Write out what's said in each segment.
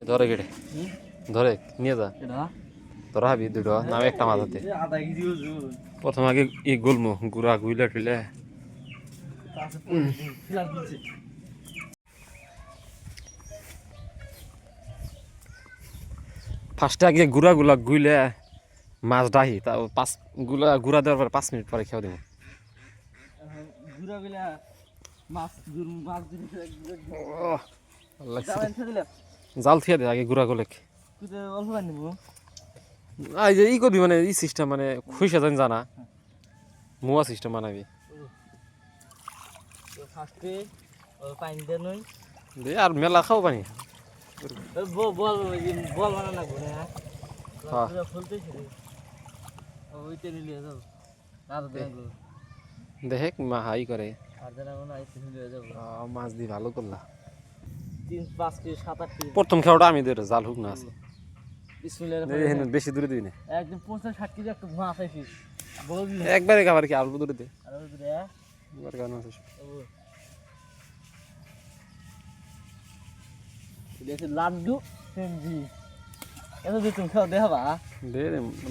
ধরে কেটে ধরে নিয়ে যা তোরা হাবি দুটো নামে একটা মাছ হাতে প্রথম আগে ই গুলমো গুড়া গুইলা টুইলা ফার্স্টে আগে গুড়া গুলা গুইলে মাছ ডাহি তা পাঁচ গুড়া দেওয়ার পর 5 মিনিট পরে খেয়ে দেবো জাল থিয়া দে আগে গুড়া গুলে ই করবি মানে ই সিস্টেম মানে খুঁজে জানি জানা মুয়া সিস্টেম বানাবি আর মেলা খাও পানি দেখ মা হাই করে মাছ দি ভালো করলা 3-5 কেজি 7-8 কেজি প্রথম খাওয়াটা আমি ধরে জাল হুক না আছে বেশি দূরে দিবি না একদম 50-60 কেজি একটা মাছ আইছি একবারে খাবার কি আলু দূরে দে একবার কেন আছে দেখে লাড্ডু সেমজি এত দিয়ে তুমি খাও দেখাবা দে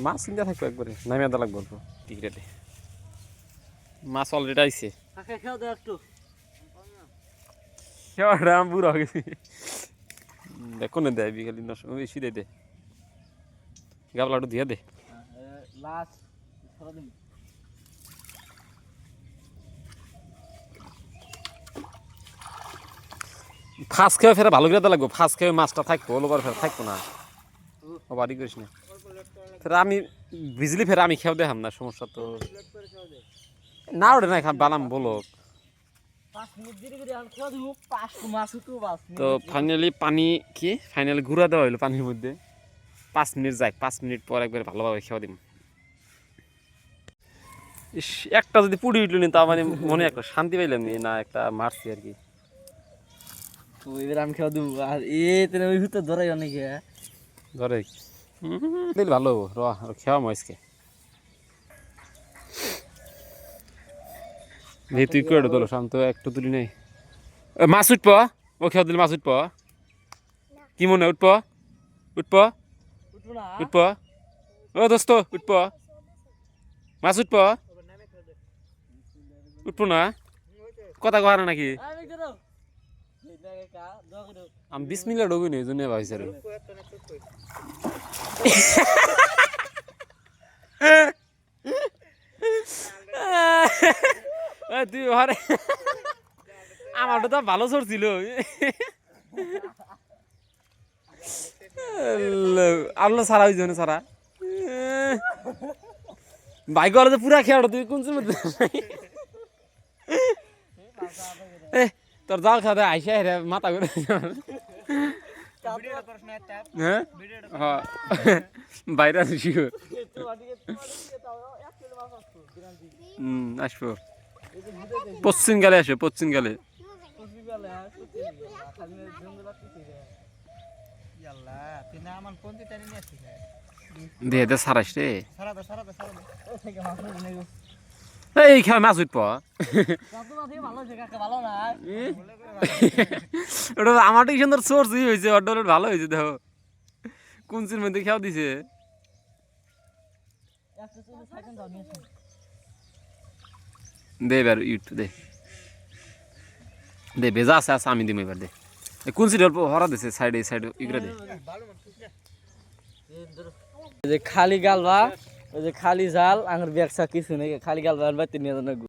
মাছ চিন্তা থাকবো একবারে নামিয়ে দা লাগবো টিকিটে মাছ অলরেডি আইছে খাও দে একটু খেয়াটা আমি বুড়ো হয়ে গেছি দেখো না দেয় বিকালি বেশি দে গাবলাটু দিয়ে দে লাস্ট সারাদিন ফাঁস খেয়ে ফেরা ভালো করে লাগবো ফাঁস খেয়ে মাছটা থাকবো ওলোবার ফেরা থাকবো না ও বাড়ি করিস না ফেরা আমি বিজলি ফেরা আমি খেয়েও দেখাম না সমস্যা তো না ওটা না বানাম বলো তো ফাইনালি পানি কি ফাইনালি গুঁড়া দেওয়া হইলো পানির মধ্যে 5 মিনিট যাক 5 মিনিট পর একবার ভালোভাবে খেয়ে দিম একটা যদি পুড়ি উঠলো নি তা মানে মনে একটা শান্তি পাইলাম না একটা মারছি আর কি এবার আমি খেয়ে দেবো আর ওই ভিতরে ধরাই অনেকে ধরে দিল ভালো খেয়া মাছকে তুই করে তোলো শান্ত একটু তুলি নেই মাছ উঠব ও খেয়া দিল মাছ উঠব কি মনে উঠব উঠব উঠব ও দোস্ত উঠব মাছ উঠব উঠব না কথা কয় না নাকি আমি 20 মিনিট ঢুকি নি জন্য ভাবিস তুই ঘরে আমারটা তো ভালো চড়ছিল আল্লাহ সারা হয়েছে সারা বাইক তো পুরা খেয়াড় তুই কোন সময় তোর জাল খাওয়া আইসা হেরে মাথা করে হ্যাঁ হ্যাঁ বাইরে আসি আসবো পশ্চিম গেলে আসবে পশ্চিম গেলে দে দে সারাস রে এই খেয়ে মাছ উঠব ওটা আমারটা কি সুন্দর সোর্স হয়েছে অর্ডার ভালো হয়েছে দেখো কোনচির মধ্যে খেয়াও দিছে দে এবার ইউট দে দে ভেজা আছে আছে আমি দিম এবার দে কোন সিট অল্প হরা দিছে সাইডে সাইডে ইগরে দে যে খালি গালবা ওই যে খালি জাল আঙুর ব্যবসা কিছু নেই খালি গালবা বাইতে নিয়ে